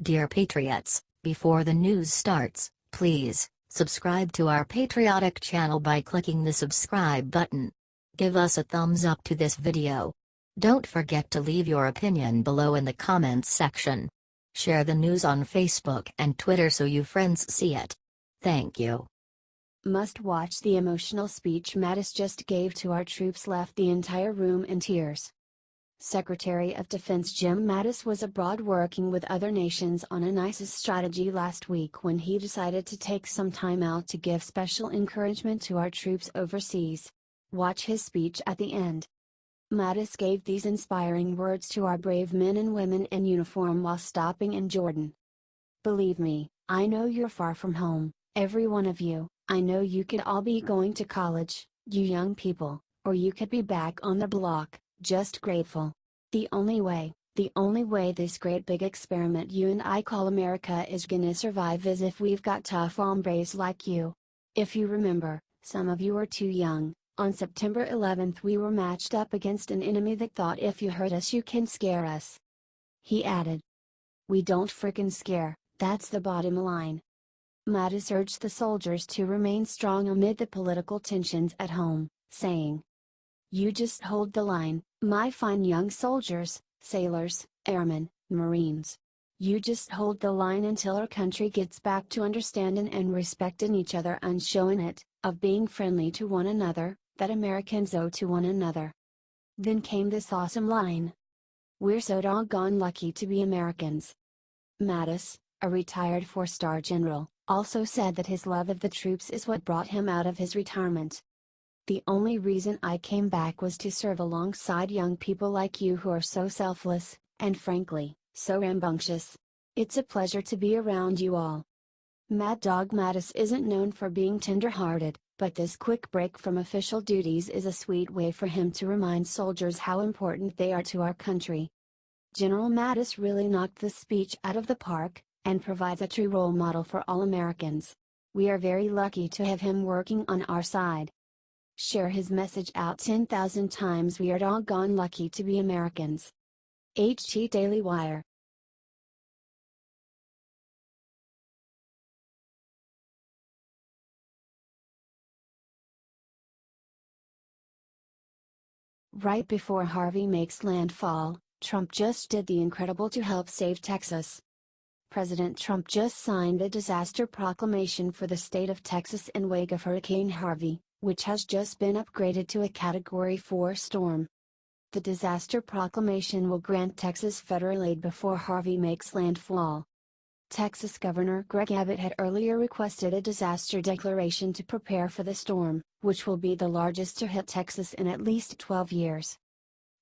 Dear Patriots, before the news starts, please subscribe to our patriotic channel by clicking the subscribe button. Give us a thumbs up to this video. Don't forget to leave your opinion below in the comments section. Share the news on Facebook and Twitter so you friends see it. Thank you. Must watch. The emotional speech Mattis just gave to our troops left the entire room in tears. Secretary of Defense Jim Mattis was abroad working with other nations on an ISIS strategy last week when he decided to take some time out to give special encouragement to our troops overseas. Watch his speech at the end. Mattis gave these inspiring words to our brave men and women in uniform while stopping in Jordan. Believe me, I know you're far from home, every one of you. I know you could all be going to college, you young people, or you could be back on the block, just grateful. The only way this great big experiment you and I call America is gonna survive is if we've got tough hombres like you. If you remember, some of you are too young, on September 11th we were matched up against an enemy that thought if you hurt us you can scare us. He added. We don't frickin' scare, that's the bottom line. Mattis urged the soldiers to remain strong amid the political tensions at home, saying, "You just hold the line, my fine young soldiers, sailors, airmen, Marines. You just hold the line until our country gets back to understanding and respecting each other and showing it, of being friendly to one another, that Americans owe to one another." Then came this awesome line. We're so doggone lucky to be Americans. Mattis, a retired four-star general, also said that his love of the troops is what brought him out of his retirement. The only reason I came back was to serve alongside young people like you who are so selfless, and frankly, so rambunctious. It's a pleasure to be around you all. Mad Dog Mattis isn't known for being tender-hearted, but this quick break from official duties is a sweet way for him to remind soldiers how important they are to our country. General Mattis really knocked the speech out of the park, and provides a true role model for all Americans. We are very lucky to have him working on our side. Share his message out 10,000 times. We are doggone lucky to be Americans. HT Daily Wire. Right before Harvey makes landfall, Trump just did the incredible to help save Texas. President Trump just signed a disaster proclamation for the state of Texas in wake of Hurricane Harvey, which has just been upgraded to a Category 4 storm. The disaster proclamation will grant Texas federal aid before Harvey makes landfall. Texas Governor Greg Abbott had earlier requested a disaster declaration to prepare for the storm, which will be the largest to hit Texas in at least 12 years.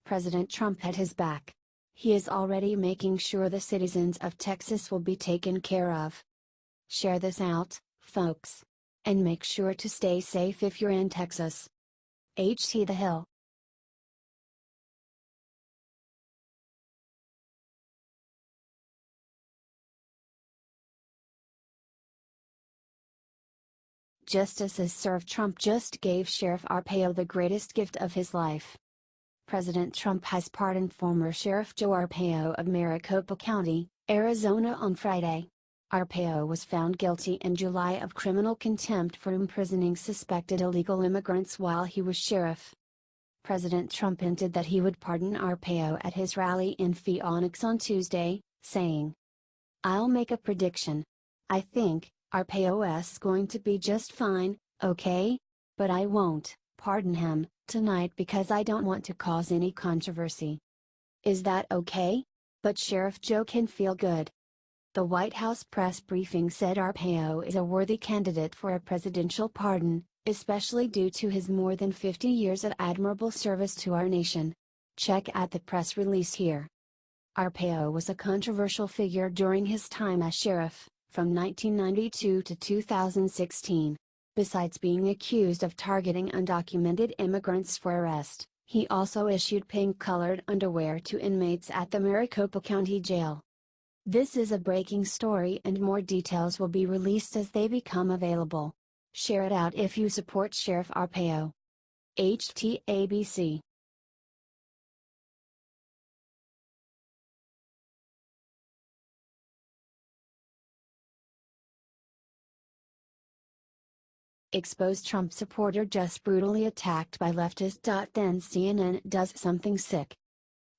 President Trump had his back. He is already making sure the citizens of Texas will be taken care of. Share this out, folks. And make sure to stay safe if you're in Texas. HT The Hill. Justice is served. Trump just gave Sheriff Arpaio the greatest gift of his life. President Trump has pardoned former Sheriff Joe Arpaio of Maricopa County, Arizona on Friday. Arpaio was found guilty in July of criminal contempt for imprisoning suspected illegal immigrants while he was sheriff. President Trump hinted that he would pardon Arpaio at his rally in Phoenix on Tuesday, saying, "I'll make a prediction. I think Arpaio's going to be just fine, okay? But I won't pardon him tonight because I don't want to cause any controversy." Is that okay? But Sheriff Joe can feel good. The White House press briefing said Arpaio is a worthy candidate for a presidential pardon, especially due to his more than 50 years of admirable service to our nation. Check out the press release here. Arpaio was a controversial figure during his time as sheriff, from 1992 to 2016. Besides being accused of targeting undocumented immigrants for arrest, he also issued pink-colored underwear to inmates at the Maricopa County Jail. This is a breaking story and more details will be released as they become available. Share it out if you support Sheriff Arpaio. HTABC Exposed Trump supporter just brutally attacked by leftist. Then CNN does something sick.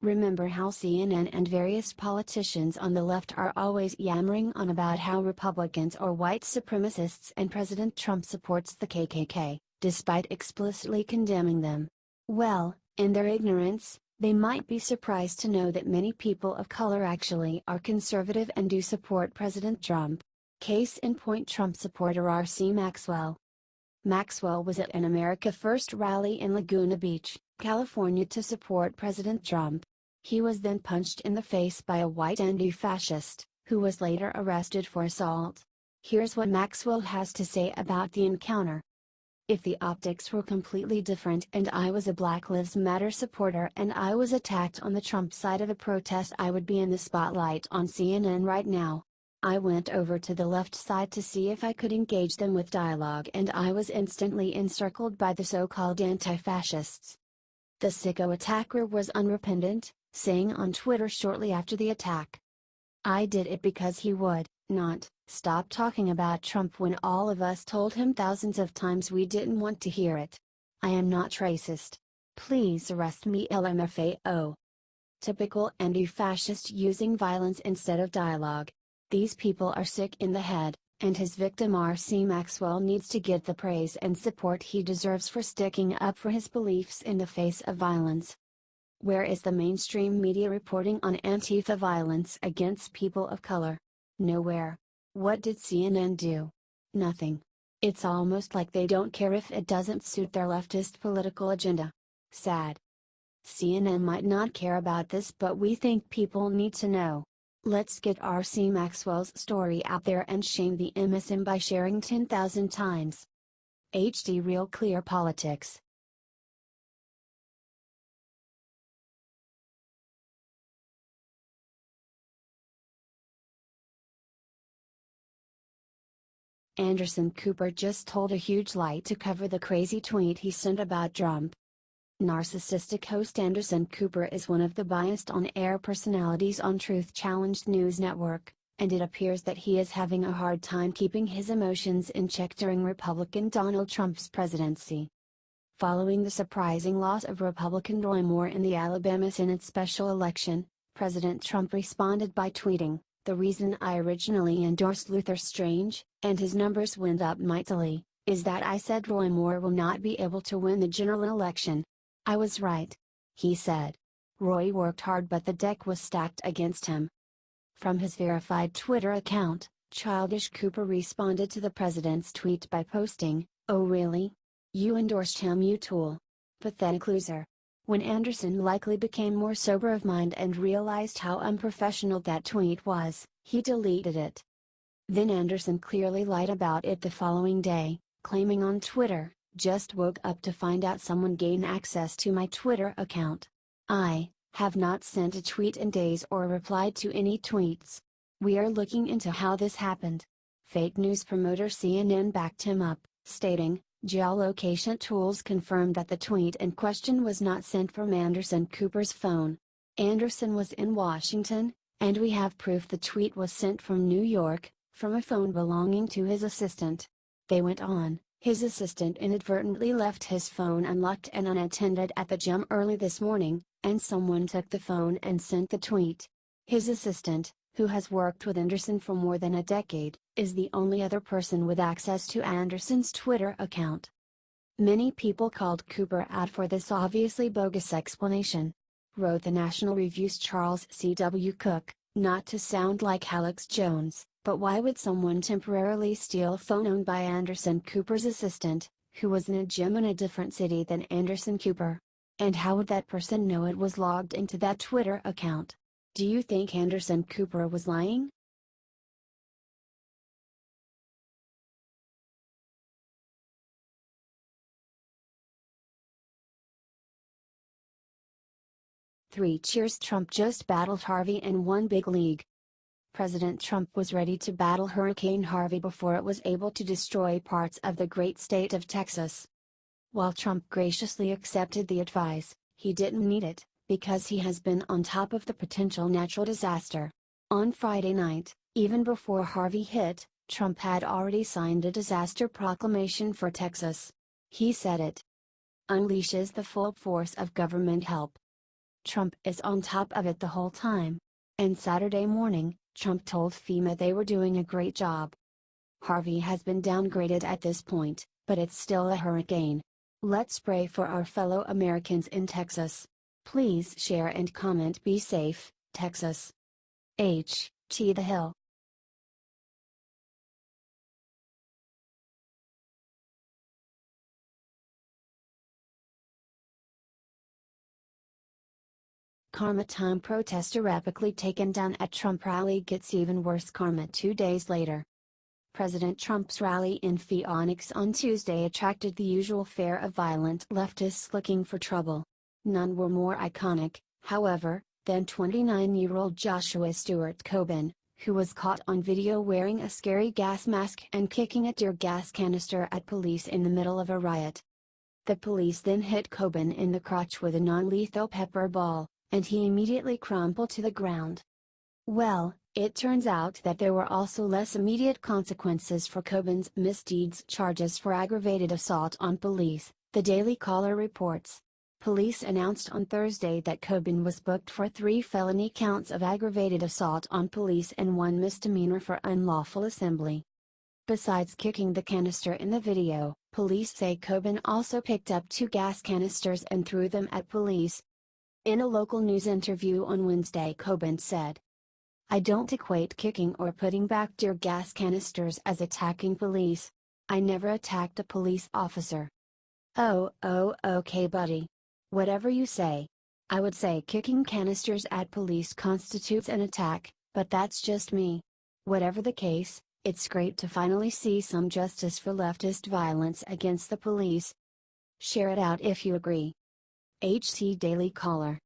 Remember how CNN and various politicians on the left are always yammering on about how Republicans are white supremacists and President Trump supports the KKK, despite explicitly condemning them? Well, in their ignorance, they might be surprised to know that many people of color actually are conservative and do support President Trump. Case in point: Trump supporter R.C. Maxwell. Maxwell was at an America First rally in Laguna Beach, California to support President Trump. He was then punched in the face by a white anti-fascist, who was later arrested for assault. Here's what Maxwell has to say about the encounter. If the optics were completely different and I was a Black Lives Matter supporter and I was attacked on the Trump side of a protest, I would be in the spotlight on CNN right now. I went over to the left side to see if I could engage them with dialogue and I was instantly encircled by the so-called anti-fascists. The sicko attacker was unrepentant, saying on Twitter shortly after the attack, "I did it because he would not stop talking about Trump when all of us told him thousands of times we didn't want to hear it. I am not racist. Please arrest me, LMFAO." Typical anti-fascist using violence instead of dialogue. These people are sick in the head, and his victim R.C. Maxwell needs to get the praise and support he deserves for sticking up for his beliefs in the face of violence. Where is the mainstream media reporting on Antifa violence against people of color? Nowhere. What did CNN do? Nothing. It's almost like they don't care if it doesn't suit their leftist political agenda. Sad. CNN might not care about this, but we think people need to know. Let's get R.C. Maxwell's story out there and shame the MSM by sharing 10,000 times. HD Real Clear Politics. Anderson Cooper just told a huge lie to cover the crazy tweet he sent about Trump. Narcissistic host Anderson Cooper is one of the biased on-air personalities on Truth Challenged News Network, and it appears that he is having a hard time keeping his emotions in check during Republican Donald Trump's presidency. Following the surprising loss of Republican Roy Moore in the Alabama Senate special election, President Trump responded by tweeting, "The reason I originally endorsed Luther Strange, and his numbers went up mightily, is that I said Roy Moore will not be able to win the general election. I was right," he said. Roy worked hard but the deck was stacked against him. From his verified Twitter account, Childish Cooper responded to the president's tweet by posting, "Oh really? You endorsed him, you tool. Pathetic loser." When Anderson likely became more sober of mind and realized how unprofessional that tweet was, he deleted it. Then Anderson clearly lied about it the following day, claiming on Twitter, "Just woke up to find out someone gained access to my Twitter account. I have not sent a tweet in days or replied to any tweets. We are looking into how this happened." Fake news promoter CNN backed him up, stating, "Geolocation tools confirmed that the tweet in question was not sent from Anderson Cooper's phone. Anderson was in Washington, and we have proof the tweet was sent from New York, from a phone belonging to his assistant." They went on, "His assistant inadvertently left his phone unlocked and unattended at the gym early this morning, and someone took the phone and sent the tweet. His assistant, who has worked with Anderson for more than a decade, is the only other person with access to Anderson's Twitter account." Many people called Cooper out for this obviously bogus explanation. Wrote the National Review's Charles C.W. Cook, "Not to sound like Alex Jones, but why would someone temporarily steal a phone owned by Anderson Cooper's assistant, who was in a gym in a different city than Anderson Cooper? And how would that person know it was logged into that Twitter account? Do you think Anderson Cooper was lying?" Three cheers. Trump just battled Harvey in one big league. President Trump was ready to battle Hurricane Harvey before it was able to destroy parts of the great state of Texas. While Trump graciously accepted the advice, he didn't need it, because he has been on top of the potential natural disaster. On Friday night, even before Harvey hit, Trump had already signed a disaster proclamation for Texas. He said it unleashes the full force of government help. Trump is on top of it the whole time. And Saturday morning, Trump told FEMA they were doing a great job. Harvey has been downgraded at this point, but it's still a hurricane. Let's pray for our fellow Americans in Texas. Please share and comment. Be safe, Texas. H.T. The Hill. Karma time. Protester epically taken down at Trump rally gets even worse karma 2 days later. President Trump's rally in Phoenix on Tuesday attracted the usual fare of violent leftists looking for trouble. None were more iconic, however, than 29-year-old Joshua Stewart Coben, who was caught on video wearing a scary gas mask and kicking a tear gas canister at police in the middle of a riot. The police then hit Coben in the crotch with a non-lethal pepper ball, and he immediately crumpled to the ground. Well, it turns out that there were also less immediate consequences for Coben's misdeeds. Charges for aggravated assault on police, the Daily Caller reports. Police announced on Thursday that Coben was booked for 3 felony counts of aggravated assault on police and 1 misdemeanor for unlawful assembly. Besides kicking the canister in the video, police say Coben also picked up 2 gas canisters and threw them at police. In a local news interview on Wednesday, Coben said, "I don't equate kicking or putting back tear gas canisters as attacking police. I never attacked a police officer." Oh, okay buddy. Whatever you say. I would say kicking canisters at police constitutes an attack, but that's just me. Whatever the case, it's great to finally see some justice for leftist violence against the police. Share it out if you agree. HT Daily Caller.